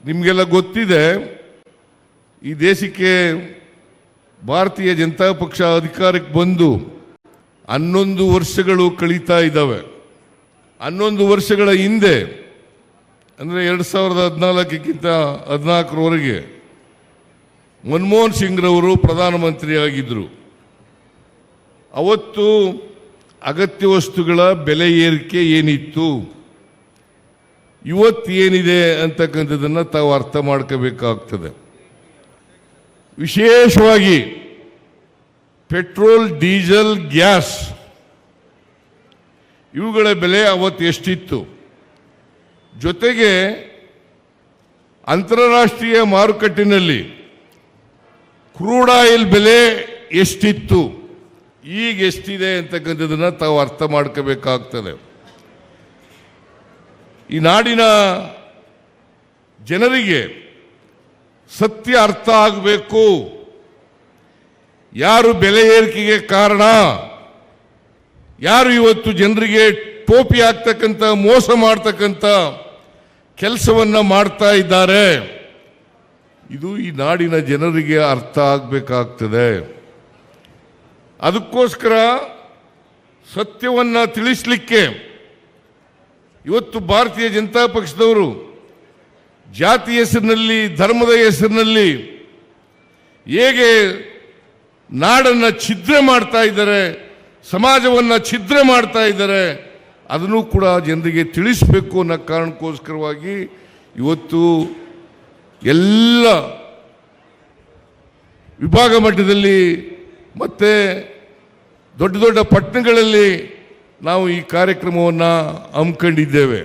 ನಿಮಗೆಲ್ಲ ಗೊತ್ತಿದೆ, ಈ ದೇಶಕ್ಕೆ ಭಾರತೀಯ ಜನತಾ ಪಕ್ಷ ಅಧಿಕಾರಕ್ಕೆ ಬಂದು 11 ವರ್ಷಗಳು ಕಳೀತಾ ಇದ್ದಾವೆ. 11 ವರ್ಷಗಳ ಹಿಂದೆ ಅಂದರೆ 2014ಕ್ಕಿಂತ 14ರವರೆಗೆ ಮನಮೋಹನ್ ಸಿಂಗ್ರವರು ಪ್ರಧಾನಮಂತ್ರಿಯಾಗಿದ್ದರು. ಅವತ್ತು ಅಗತ್ಯ ವಸ್ತುಗಳ ಬೆಲೆ ಏರಿಕೆ ಏನಿತ್ತು, ಇವತ್ತೇನಿದೆ ಅಂತಕ್ಕಂಥದ್ದನ್ನು ತಾವು ಅರ್ಥ ಮಾಡ್ಕೋಬೇಕಾಗ್ತದೆ. ವಿಶೇಷವಾಗಿ ಪೆಟ್ರೋಲ್, ಡೀಸೆಲ್, ಗ್ಯಾಸ್ ಇವುಗಳ ಬೆಲೆ ಅವತ್ತು ಎಷ್ಟಿತ್ತು, ಜೊತೆಗೆ ಅಂತಾರಾಷ್ಟ್ರೀಯ ಮಾರುಕಟ್ಟೆಯಲ್ಲಿ ಕ್ರೂಡ್ ಆಯಿಲ್ ಬೆಲೆ ಎಷ್ಟಿತ್ತು, ಈಗ ಎಷ್ಟಿದೆ ಅಂತಕ್ಕಂಥದ್ದನ್ನು ತಾವು ಅರ್ಥ ಮಾಡ್ಕೋಬೇಕಾಗ್ತದೆ. ಈ ನಾಡಿನ ಜನರಿಗೆ ಸತ್ಯ ಅರ್ಥ ಆಗಬೇಕು. ಯಾರು ಬೆಲೆ ಏರಿಕೆಗೆ ಕಾರಣ, ಯಾರು ಇವತ್ತು ಜನರಿಗೆ ಟೋಪಿ ಹಾಕ್ತಕ್ಕಂಥ, ಮೋಸ ಮಾಡ್ತಕ್ಕಂಥ ಕೆಲಸವನ್ನ ಮಾಡ್ತಾ ಇದ್ದಾರೆ, ಇದು ಈ ನಾಡಿನ ಜನರಿಗೆ ಅರ್ಥ ಆಗಬೇಕಾಗ್ತದೆ. ಅದಕ್ಕೋಸ್ಕರ ಸತ್ಯವನ್ನ ತಿಳಿಸಲಿಕ್ಕೆ ಇವತ್ತು ಭಾರತೀಯ ಜನತಾ ಪಕ್ಷದವರು ಜಾತಿ ಹೆಸರಿನಲ್ಲಿ, ಧರ್ಮದ ಹೆಸರಿನಲ್ಲಿ ಹೇಗೆ ನಾಡನ್ನು ಛಿದ್ರ ಮಾಡ್ತಾ ಇದ್ದಾರೆ, ಸಮಾಜವನ್ನು ಛಿದ್ರ ಮಾಡ್ತಾ ಇದ್ದಾರೆ, ಅದನ್ನು ಕೂಡ ಜನರಿಗೆ ತಿಳಿಸಬೇಕು ಅನ್ನೋ ಕಾರಣಕ್ಕೋಸ್ಕರವಾಗಿ ಇವತ್ತು ಎಲ್ಲ ವಿಭಾಗ ಮಟ್ಟದಲ್ಲಿ ಮತ್ತು ದೊಡ್ಡ ದೊಡ್ಡ ಪಟ್ಟಣಗಳಲ್ಲಿ ನಾವು ಈ ಕಾರ್ಯಕ್ರಮವನ್ನು ಹಮ್ಮಿಕೊಂಡಿದ್ದೇವೆ.